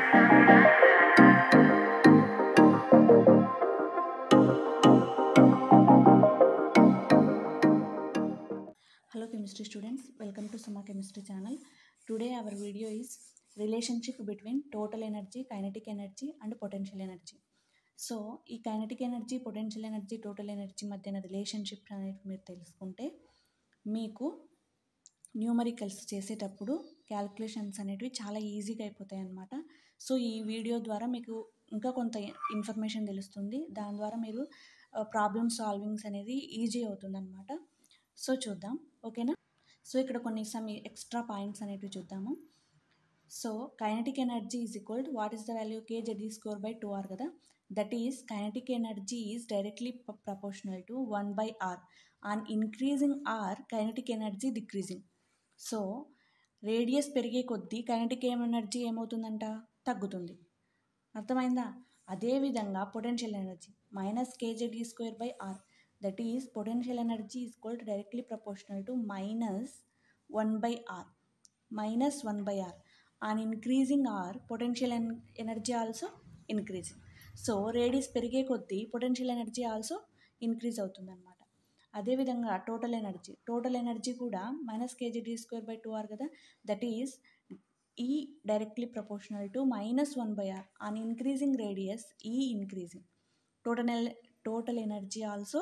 Hello chemistry students, welcome to Suma Chemistry channel. Today our video is relationship between total energy, kinetic energy and potential energy. So ఈ kinetic energy, potential energy, total energy మధ్యన relationship అనేది మీరు తెలుసుకుంటే మీకు numericals చేసేటప్పుడు calculations అనేటివి చాలా ఈజీగా అయిపోతాయి అన్నమాట. సో ఈ వీడియో ద్వారా మీకు ఇంకా కొంత ఇన్ఫర్మేషన్ తెలుస్తుంది. దాని ద్వారా మీరు ప్రాబ్లమ్ సాల్వింగ్స్ అనేది ఈజీ అవుతుంది అన్నమాట. సో చూద్దాం, ఓకేనా. సో ఇక్కడ కొన్ని సమ్ ఎక్స్ట్రా పాయింట్స్ అనేటివి చూద్దాము. So kinetic energy is equal what is the value kZe²/2r కదా. That is kinetic energy is directly proportional to 1/r. On increasing R kinetic energy decreasing. So radius పెరిగే కొద్దీ kinetic energy ఏమవుతుందంట, తగ్గుతుంది. అర్థమైందా? అదేవిధంగా potential energy -kZe²/r. That is potential energy is equal to directly proportional to -1/r. -1/r. On increasing R potential energy also increasing. So radius పెరిగే కొద్దీ potential energy also increase అవుతుంది అనమాట. అదేవిధంగా టోటల్ ఎనర్జీ కూడా -kZe²/2r కదా. That is ఈ directly proportional to -1/r. On increasing radius ఈ ఇంక్రీజింగ్. టోటల్ ఎనర్జీ ఆల్సో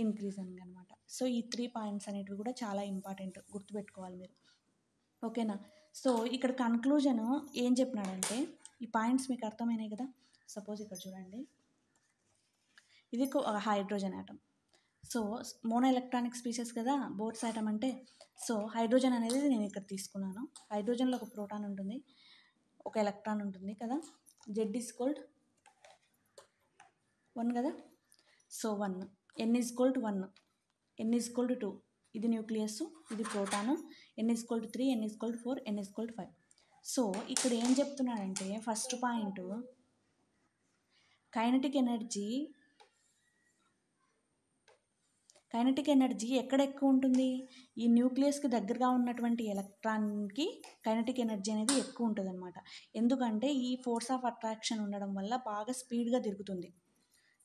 ఇంక్రీజింగ్ అనమాట. సో ఈ 3 పాయింట్స్ అనేటివి కూడా చాలా ఇంపార్టెంట్, గుర్తుపెట్టుకోవాలి మీరు, ఓకేనా. సో ఇక్కడ కన్క్లూజన్ ఏం చెప్పినాడంటే, ఈ పాయింట్స్ మీకు అర్థమైనాయి కదా. సపోజ్ ఇక్కడ చూడండి, ఇది hydrogen atom. So mono electronic species కదా బోర్స్ ఆటమ్ అంటే. సో హైడ్రోజన్ అనేది నేను ఇక్కడ తీసుకున్నాను. హైడ్రోజన్లో ఒక ప్రోటాన్ ఉంటుంది, ఒక ఎలక్ట్రాన్ ఉంటుంది కదా. Z=1 కదా. So 1, N=1, N=2. ఇది న్యూక్లియస్, ఇది proton. N=3, N=4, N=5. So ఇక్కడ ఏం చెప్తున్నాడంటే, ఫస్ట్ పాయింట్ కైనెటిక్ ఎనర్జీ ఎక్కడ ఎక్కువ ఉంటుంది, ఈ న్యూక్లియస్కి దగ్గరగా ఉన్నటువంటి ఎలక్ట్రాన్కి కైనెటిక్ ఎనర్జీ అనేది ఎక్కువ ఉంటుంది అనమాట. ఎందుకంటే ఈ ఫోర్స్ ఆఫ్ అట్రాక్షన్ ఉండడం వల్ల బాగా స్పీడ్గా తిరుగుతుంది.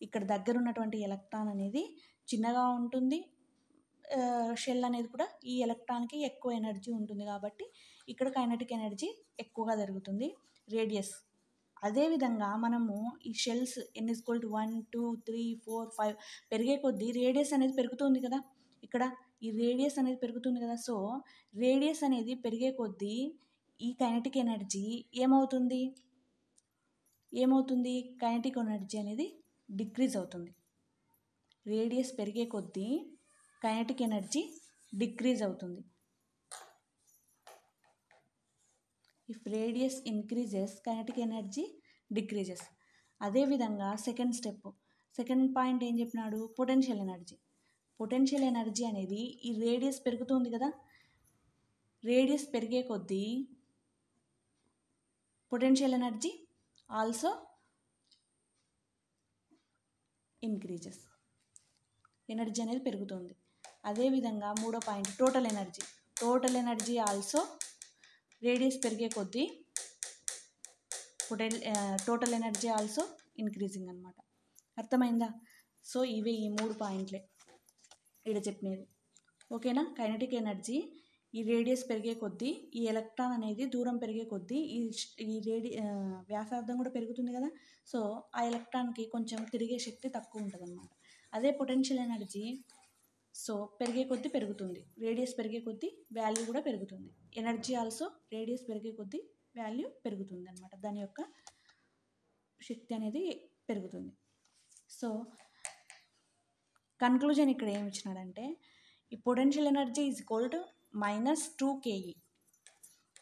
ఇక్కడ దగ్గర ఉన్నటువంటి ఎలక్ట్రాన్ అనేది చిన్నగా ఉంటుంది, షెల్ అనేది కూడా ఈ ఎలక్ట్రాన్కి ఎక్కువ ఎనర్జీ ఉంటుంది కాబట్టి ఇక్కడ కైనెటిక్ ఎనర్జీ ఎక్కువగా జరుగుతుంది. రేడియస్ అదేవిధంగా మనము ఈ షెల్స్ N=1, 2, 3, 4, 5 పెరిగే కొద్దీ రేడియస్ అనేది పెరుగుతుంది కదా. ఇక్కడ ఈ రేడియస్ అనేది పెరుగుతుంది కదా. సో రేడియస్ అనేది పెరిగే కొద్దీ ఈ కైనెటిక్ ఎనర్జీ ఏమవుతుంది, కైనెటిక్ ఎనర్జీ అనేది డిక్రీజ్ అవుతుంది. రేడియస్ పెరిగే కొద్దీ కైనెటిక్ ఎనర్జీ డిక్రీజ్ అవుతుంది. If radius increases kinetic energy decreases. అదేవిధంగా సెకండ్ పాయింట్ ఏం చెప్పినాడు, పొటెన్షియల్ ఎనర్జీ అనేది ఈ రేడియస్ పెరుగుతుంది కదా. రేడియస్ పెరిగే కొద్దీ potential energy also increases, energy అనేది పెరుగుతుంది. అదేవిధంగా మూడో point total energy also radius పెరిగే కొద్దీ టోటల్ ఎనర్జీ ఆల్సో ఇంక్రీజింగ్ అనమాట. అర్థమైందా? సో ఇవే ఈ 3 పాయింట్లే ఇక్కడ చెప్పినది, ఓకేనా. కైనెటిక్ ఎనర్జీ ఈ రేడియస్ పెరిగే కొద్దీ, ఈ ఎలక్ట్రాన్ అనేది దూరం పెరిగే కొద్దీ ఈ వ్యాసార్థం కూడా పెరుగుతుంది కదా. సో ఆ ఎలక్ట్రాన్కి కొంచెం తిరిగే శక్తి తక్కువ ఉంటుంది అనమాట. అదే పొటెన్షియల్ ఎనర్జీ సో పెరిగే కొద్దీ పెరుగుతుంది, రేడియస్ పెరిగే కొద్దీ వాల్యూ కూడా పెరుగుతుంది. ఎనర్జీ ఆల్సో రేడియస్ పెరిగే కొద్దీ వాల్యూ పెరుగుతుంది అనమాట, దాని యొక్క శక్తి అనేది పెరుగుతుంది. సో కన్క్లూజన్ ఇక్కడ ఏమి ఇచ్చినాడంటే, ఈ potential energy is equal to -2ke,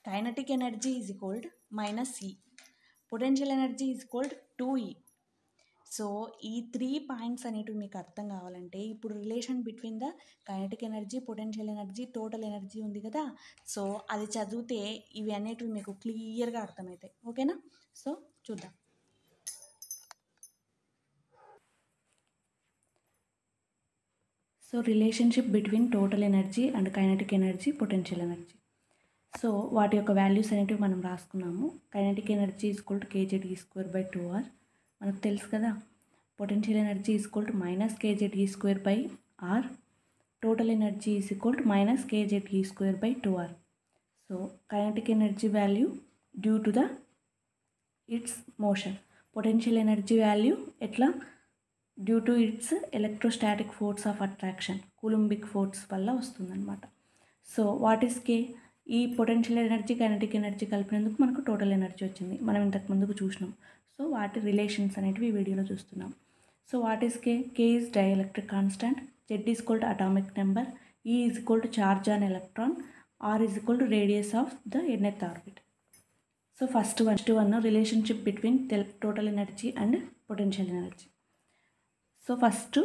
kinetic energy is equal to -e, potential energy is equal to 2e. So ఈ 3 పాయింట్స్ అనేటివి మీకు అర్థం కావాలంటే, ఇప్పుడు relation between the kinetic energy, potential energy, total energy ఉంది కదా. సో అది చదివితే ఇవి అనేటివి మీకు క్లియర్గా అర్థమవుతాయి, ఓకేనా. సో చూద్దాం. So relationship between total energy and kinetic energy, potential energy. So వాటి యొక్క వాల్యూస్ అనేటివి మనం రాసుకున్నాము. Kinetic energy equal to kZe²/2r మనకు తెలుసు కదా. Potential energy equal to -kZe²/r. Total energy is equal to -kZe²/2r. So kinetic energy value due to the its motion. Potential energy value ఎట్లా? Due to its electrostatic force of attraction, coulombic force వల్ల వస్తుందన్నమాట. So what is K? ఈ potential energy kinetic energy కలిపినందుకు మనకు total energy వచ్చింది. మనం ఇంతకు ముందుకు చూసినాం. సో వాటి రిలేషన్స్ అనేటివి ఈ వీడియోలో చూస్తున్నాం. So what is K? K is dielectric constant, Z is equal to atomic number, e is equal to charge on electron, r is equal to radius of the nth orbit. So first one relationship between total energy and potential energy. So first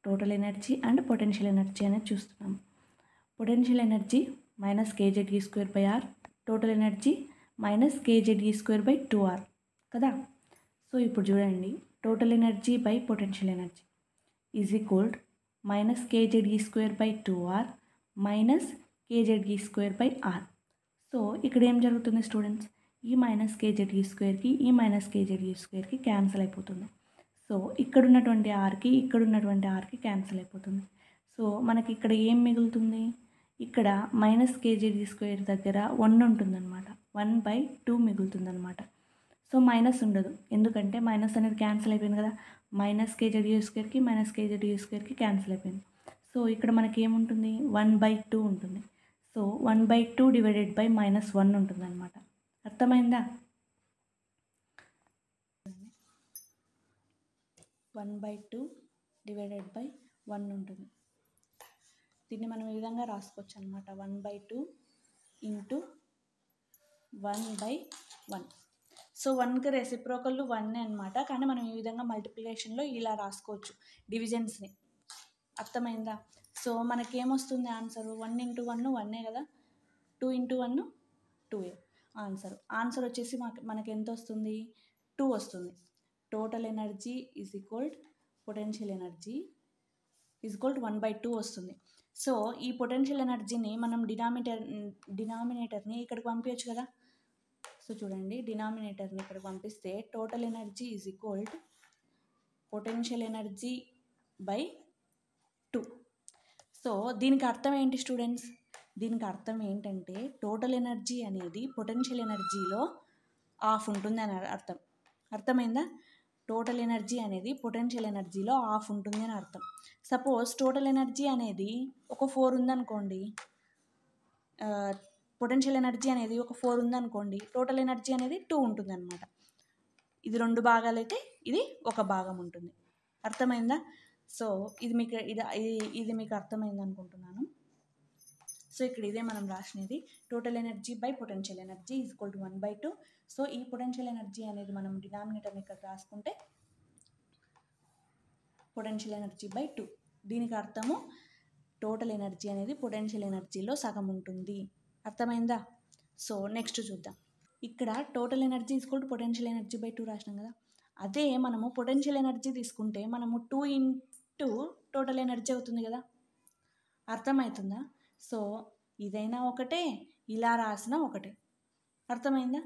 total energy and potential energy అనేది చూస్తున్నాం. Potential energy -kZe²/r, total energy -kZe²/2r కదా. So ఇప్పుడు చూడండి, total energy by potential energy is equal -kZe²/2r -kZe²/r. So ఇక్కడ ఏం జరుగుతుంది students? ఈ -kZe²కి ఈ -kZe²కి క్యాన్సిల్ అయిపోతుంది. సో ఇక్కడున్నటువంటి ఆర్కి క్యాన్సిల్ అయిపోతుంది. సో మనకి ఇక్కడ ఏం మిగులుతుంది? ఇక్కడ -kZe² దగ్గర 1 ఉంటుందన్నమాట. 1/2 మిగులుతుందన్నమాట. సో మైనస్ ఉండదు, ఎందుకంటే మైనస్ అనేది క్యాన్సిల్ అయిపోయింది కదా. -kZe²కి క్యాన్సిల్ అయిపోయింది. సో ఇక్కడ మనకి ఏముంటుంది? 1/2 ఉంటుంది. సో 1/2 డివైడెడ్ బై -1 ఉంటుంది అనమాట. అర్థమైందా? 1/2 డివైడెడ్ బై 1 ఉంటుంది. దీన్ని మనం ఈ విధంగా రాసుకోవచ్చు అనమాట. 1/2 ఇంటూ 1/1. సో 1కి రెసిప్రోకల్ 1 అనమాట. కానీ మనం ఈ విధంగా మల్టిప్లికేషన్లో ఇలా రాసుకోవచ్చు డివిజన్స్ని. అర్థమైందా? So మనకేమొస్తుంది answer? 1 × 1 1 కదా, 2 × 1 2 ఆన్సర్ వచ్చేసి మనకి ఎంత వస్తుంది? 2 వస్తుంది. Total energy is equal potential energy is equal to 1/2 వస్తుంది. సో ఈ పొటెన్షియల్ ఎనర్జీని మనం డినామినేటర్ని ఇక్కడికి పంపించచ్చు కదా. సో చూడండి, డినామినేటర్ని ఇక్కడికి పంపిస్తే total energy is equal to potential energy by 2. So దీనికి అర్థం ఏంటి స్టూడెంట్స్? దీనికి అర్థం ఏంటంటే టోటల్ ఎనర్జీ అనేది పొటెన్షియల్ ఎనర్జీలో హాఫ్ ఉంటుంది అని అర్థం. అర్థమైందా? టోటల్ ఎనర్జీ అనేది పొటెన్షియల్ ఎనర్జీలో హాఫ్ ఉంటుంది అని అర్థం. సపోజ్ టోటల్ ఎనర్జీ అనేది ఒక 4 ఉందనుకోండి, పొటెన్షియల్ ఎనర్జీ అనేది ఒక 4 ఉందనుకోండి, టోటల్ ఎనర్జీ అనేది 2 ఉంటుంది అనమాట. ఇది 2 భాగాలైతే ఇది ఒక భాగం ఉంటుంది. అర్థమైందా? సో ఇది మీకు అర్థమైంది అనుకుంటున్నాను. సో ఇక్కడ ఇదే మనం రాసినది. Total energy by potential energy is equal to 1/2. So ఈ పొటెన్షియల్ ఎనర్జీ అనేది మనం డినామినేటర్ని ఇక్కడ రాసుకుంటే పొటెన్షియల్ ఎనర్జీ బై 2. దీనికి అర్థము టోటల్ ఎనర్జీ అనేది పొటెన్షియల్ ఎనర్జీలో సగం ఉంటుంది. అర్థమైందా? సో నెక్స్ట్ చూద్దాం. ఇక్కడ total energy is equal to potential energy by 2 రాసినాం కదా. అదే మనము పొటెన్షియల్ ఎనర్జీ తీసుకుంటే మనము 2 ఇంటూ టోటల్ ఎనర్జీ అవుతుంది కదా. అర్థమవుతుందా? సో ఇదైనా ఒకటే, ఇలా రాసినా ఒకటే. అర్థమైందా?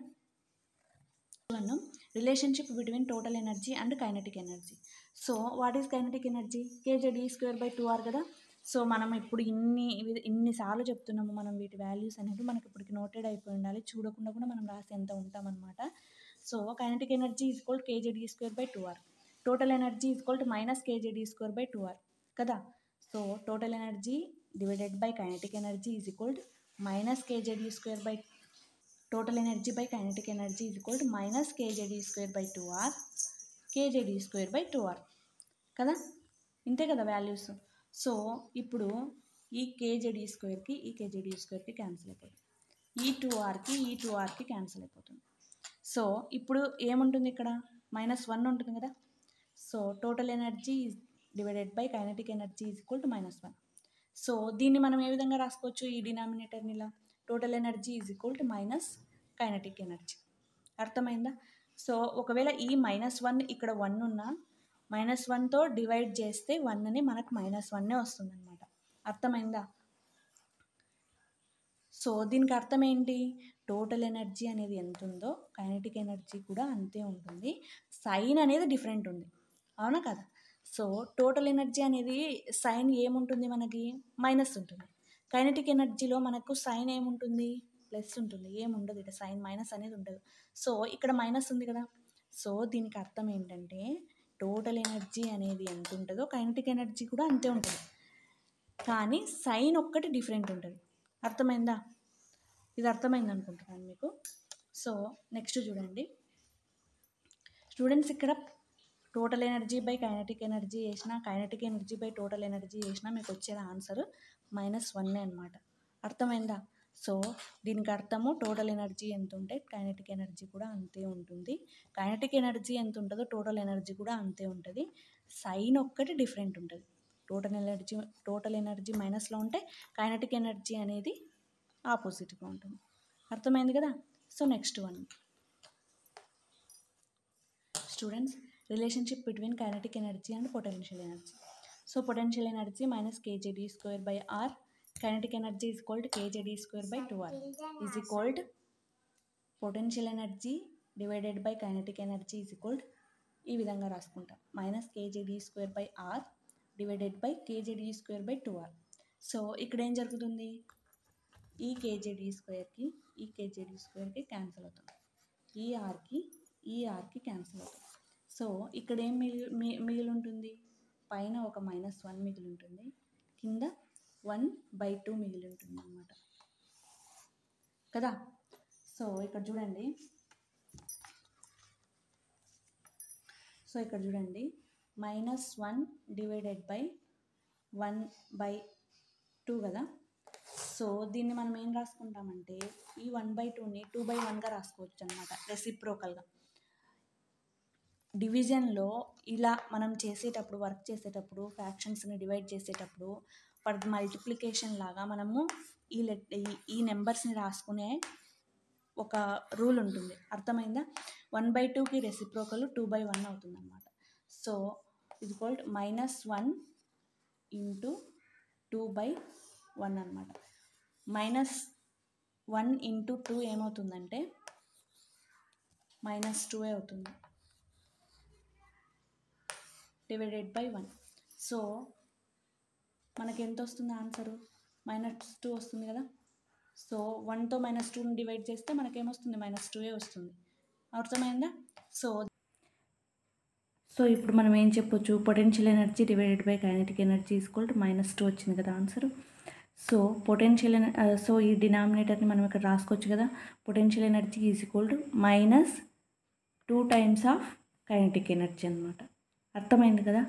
Relationship between total energy and kinetic energy. So what is kinetic energy? kZe²/2r కదా. సో మనం ఇప్పుడు ఇన్నిసార్లు చెప్తున్నాము, మనం వీటి వాల్యూస్ అనేవి మనకి ఇప్పటికి నోటెడ్ అయిపోయి ఉండాలి. చూడకుండా కూడా మనం రాసి ఎంత ఉంటామన్నమాట. So kinetic energy is equal kZe²/2r, total energy is equal to -kZe²/2r కదా. So total energy divided by kinetic energy is equal to -kZe²/2r. Total energy by kinetic energy is equal to -kZe²/2r, kZe²/2r కదా. ఇంతే కదా values. So ఇప్పుడు ఈ kZe²కి ఈ kZe²కి cancel అయిపోతుంది. ఈ 2rకి cancel అయిపోతుంది. సో ఇప్పుడు ఏముంటుంది? ఇక్కడ -1 ఉంటుంది కదా. So total energy divided by kinetic energy is equal to -1. So దీన్ని మనం ఏ విధంగా రాసుకోవచ్చు? ఈ డినామినేటర్ని ఇలా, total energy is equal to minus kinetic energy. అర్థమైందా? సో ఒకవేళ ఈ -1 ఇక్కడ 1 ఉన్నా -1తో డివైడ్ చేస్తే 1ని మనకు -1 వస్తుందన్నమాట. అర్థమైందా? సో దీనికి అర్థం ఏంటి? టోటల్ ఎనర్జీ అనేది ఎంత ఉందో కైనెటిక్ ఎనర్జీ కూడా అంతే ఉంటుంది. సైన్ అనేది డిఫరెంట్ ఉంది, అవునా కదా? సో టోటల్ ఎనర్జీ అనేది సైన్ ఏముంటుంది మనకి? మైనస్ ఉంటుంది. కైనెటిక్ ఎనర్జీలో మనకు సైన్ ఏముంటుంది? ప్లస్ ఉంటుంది. ఏముండదు ఇక్కడ, సైన్ మైనస్ అనేది ఉండదు. సో ఇక్కడ మైనస్ ఉంది కదా. సో దీనికి అర్థం ఏంటంటే టోటల్ ఎనర్జీ అనేది ఎంత ఉంటుందో కైనెటిక్ ఎనర్జీ కూడా అంతే ఉంటుంది, కానీ సైన్ ఒక్కటి డిఫరెంట్ ఉంటుంది. అర్థమైందా? ఇది అర్థమైంది అనుకుంటున్నాను మీకు. సో నెక్స్ట్ చూడండి స్టూడెంట్స్, ఇక్కడ total energy by kinetic energy వేసినా, kinetic energy by total energy వేసినా మీకు వచ్చేది ఆన్సర్ -1 అనమాట. అర్థమైందా? సో దీనికి అర్థము టోటల్ ఎనర్జీ ఎంత ఉంటే కైనెటిక్ ఎనర్జీ కూడా అంతే ఉంటుంది. కైనెటిక్ ఎనర్జీ ఎంత ఉంటుందో టోటల్ ఎనర్జీ కూడా అంతే ఉంటుంది. సైన్ ఒక్కటి డిఫరెంట్ ఉంటుంది. టోటల్ ఎనర్జీ మైనస్లో ఉంటే కైనెటిక్ ఎనర్జీ అనేది ఆపోజిట్గా ఉంటుంది. అర్థమైంది కదా? So next one students, relationship between kinetic energy and potential energy. So potential energy -kjd²/r, kinetic energy is equal to kjd²/2r is equal to potential energy divided by kinetic energy is equal to ఈ విధంగా రాసుకుంటాం, -kjd²/r divided by kjd²/2r. So ఇక్కడ ఏం జరుగుతుంది? ఈ kjd²కి ఈ kjd² cancel అవుతుంది, ఈ ఆర్కి క్యాన్సిల్ అవుతుంది. సో ఇక్కడ ఏం మిగిలి ఉంటుంది? పైన ఒక -1 మిగిలి ఉంటుంది, కింద 1/2 మిగిలి ఉంటుంది అన్నమాట కదా. సో ఇక్కడ చూడండి -1 డివైడెడ్ బై 1/2 కదా. సో దీన్ని మనం ఏం రాసుకుంటామంటే ఈ 1/2ని 2/1గా రాసుకోవచ్చు అనమాట, రెసిప్రోకల్గా. డివిజన్లో ఇలా మనం చేసేటప్పుడు, వర్క్ చేసేటప్పుడు, ఫ్రాక్షన్స్ని డివైడ్ చేసేటప్పుడు ఫర్ మల్టిప్లికేషన్ లాగా మనము ఈ నెంబర్స్ని రాసుకునే ఒక రూల్ ఉంటుంది. అర్థమైందా? 1/2కి రెసిప్రోకల్ 2/1 అవుతుంది అనమాట. సో ఇది ఈక్వల్ టు -1 × 2/1 అనమాట. -1 × 2 ఏమవుతుందంటే -2 అవుతుంది, డివైడెడ్ బై 1. సో మనకి ఎంత వస్తుంది ఆన్సరు? -2 వస్తుంది కదా. సో 1తో -2ని డివైడ్ చేస్తే మనకేమొస్తుంది? -2 వస్తుంది. అర్థమైందా? సో ఇప్పుడు మనం ఏం చెప్పొచ్చు? Potential energy divided by kinetic energy is equal to -2 వచ్చింది కదా ఆన్సర్. సో సో ఈ డినామినేటర్ని మనం ఇక్కడ రాసుకోవచ్చు కదా. Potential energy is equal to -2 times of kinetic energy అనమాట. అర్థమైంది కదా.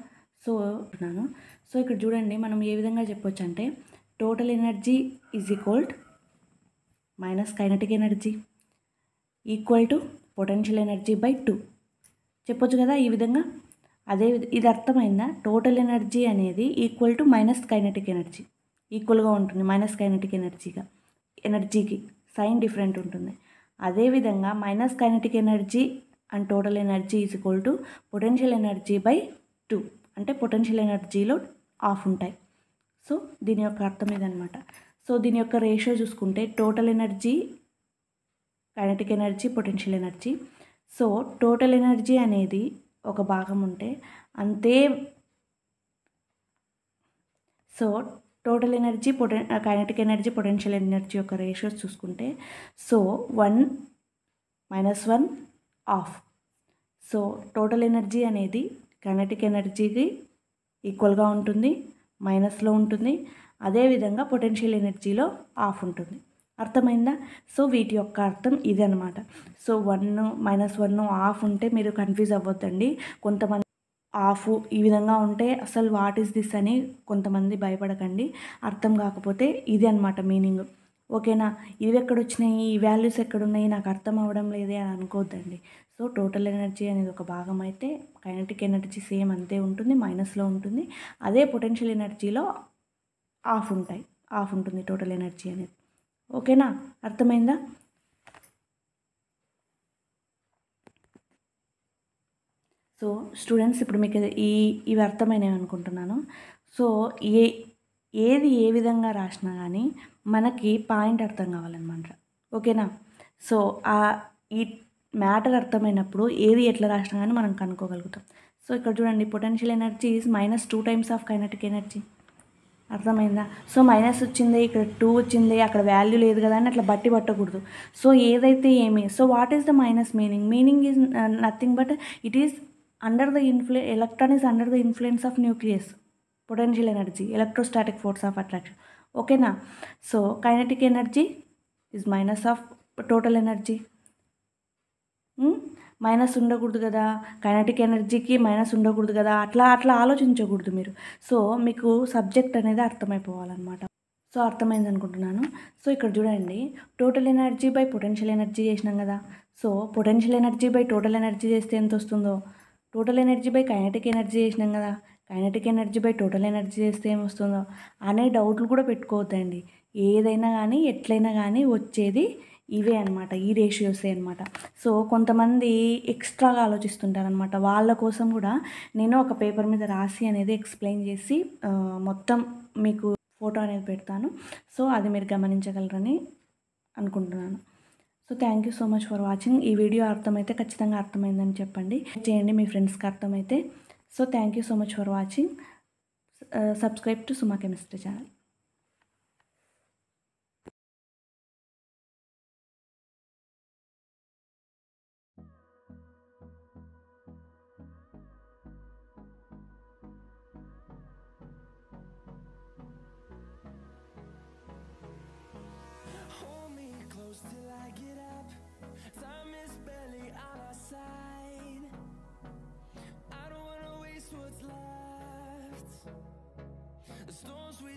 సో ఇక్కడ చూడండి మనం ఏ విధంగా చెప్పొచ్చు అంటే total energy is equal to minus kinetic energy equal to potential energy by 2 చెప్పొచ్చు కదా ఈ విధంగా. అదే ఇది అర్థమైందా? టోటల్ ఎనర్జీ అనేది equal to minus kinetic energy, ఈక్వల్గా ఉంటుంది మైనస్ కైనెటిక్ ఎనర్జీకి సైన్ డిఫరెంట్ ఉంటుంది. అదేవిధంగా minus kinetic energy and total energy is equal to potential energy by 2, అంటే పొటెన్షియల్ ఎనర్జీలో ఆఫ్ ఉంటాయి. సో దీని యొక్క అర్థం ఇదనమాట. సో దీని యొక్క రేషియో చూసుకుంటే total energy, kinetic energy, potential energy. So total energy అనేది ఒక భాగం ఉంటే అంతే. So total energy, kinetic energy, potential energy యొక్క రేషియోస్ చూసుకుంటే so 1 -1 of. So total energy అనేది కైనెటిక్ ఎనర్జీకి ఈక్వల్గా ఉంటుంది, మైనస్లో ఉంటుంది. అదేవిధంగా పొటెన్షియల్ ఎనర్జీలో ఆఫ్ ఉంటుంది. అర్థమైందా? సో వీటి యొక్క అర్థం ఇది అనమాట. సో 1 -1 ఆఫ్ ఉంటే మీరు కన్ఫ్యూజ్ అవ్వద్దండి. కొంతమంది ఆఫ్ ఈ విధంగా ఉంటే అసలు వాట్ ఈస్ దిస్ అని కొంతమంది భయపడకండి. అర్థం కాకపోతే ఇది అనమాట మీనింగ్. ఓకేనా? ఇవి ఎక్కడొచ్చినాయి, ఈ వాల్యూస్ ఎక్కడున్నాయి, నాకు అర్థం అవ్వడం లేదే అని అనుకోవద్దండి. సో టోటల్ ఎనర్జీ అనేది ఒక భాగం అయితే కైనెటిక్ ఎనర్జీ సేమ్ అంతే ఉంటుంది, మైనస్లో ఉంటుంది. అదే పొటెన్షియల్ ఎనర్జీలో ఆఫ్ ఉంటుంది టోటల్ ఎనర్జీ అనేది. ఓకేనా? అర్థమైందా? సో స్టూడెంట్స్ ఇప్పుడు మీకు ఇవి అర్థమైనవి అనుకుంటున్నాను. సో ఏది ఏ విధంగా రాసినా కానీ మనకి పాయింట్ అర్థం కావాలన్నమాట. ఓకేనా? సో, ఈ మ్యాటర్ అర్థమైనప్పుడు ఏది ఎట్లా రాసినా గానీ మనం కనుక్కోగలుగుతాం. సో, ఇక్కడ చూడండి potential energy is -2 times of kinetic energy. అర్థమైందా? సో, మైనస్ వచ్చింది, ఇక్కడ 2 వచ్చింది, అక్కడ వాల్యూ లేదు కదా అని అట్లా బట్టి పట్టకూడదు. సో, ఏదైతే ఏమి so, what is the minus meaning? Meaning is nothing but it is under the electron is under the influence of nucleus. Potential energy, electrostatic force of attraction. ఓకేనా? So, kinetic energy is minus of total energy. Minus ఉండకూడదు కదా, kinetic ఎనర్జీకి minus ఉండకూడదు కదా, అట్లా ఆలోచించకూడదు మీరు. So, మీకు సబ్జెక్ట్ అనేది అర్థమైపోవాలన్నమాట. సో, అర్థమైంది అనుకుంటున్నాను. సో, ఇక్కడ చూడండి total energy by potential energy చేసినాం కదా. So, potential energy by total energy చేస్తే ఎంత వస్తుందో, total energy by kinetic energy చేసినాం కదా, kinetic energy by total energy చేస్తే ఏమొస్తుందో అనే డౌట్లు కూడా పెట్టుకోవద్దండి. ఏదైనా కానీ ఎట్లయినా కానీ వచ్చేది ఇవే అనమాట, ఈ రేషియోసే అనమాట. సో, కొంతమంది ఎక్స్ట్రాగా ఆలోచిస్తుంటారనమాట. వాళ్ళ కోసం కూడా నేను ఒక పేపర్ మీద రాసి అనేది ఎక్స్ప్లెయిన్ చేసి మొత్తం మీకు ఫోటో అనేది పెడతాను. సో, అది మీరు గమనించగలరని అనుకుంటున్నాను. So, thank you so much for watching. ఈ వీడియో అర్థమైతే ఖచ్చితంగా అర్థమైందని చెప్పండి, చేయండి మీ ఫ్రెండ్స్కి అర్థమైతే. So, thank you so much for watching. Subscribe to Suma chemistry channel. Till I get up, time is barely on our side. I don't wanna waste what's left. The storms we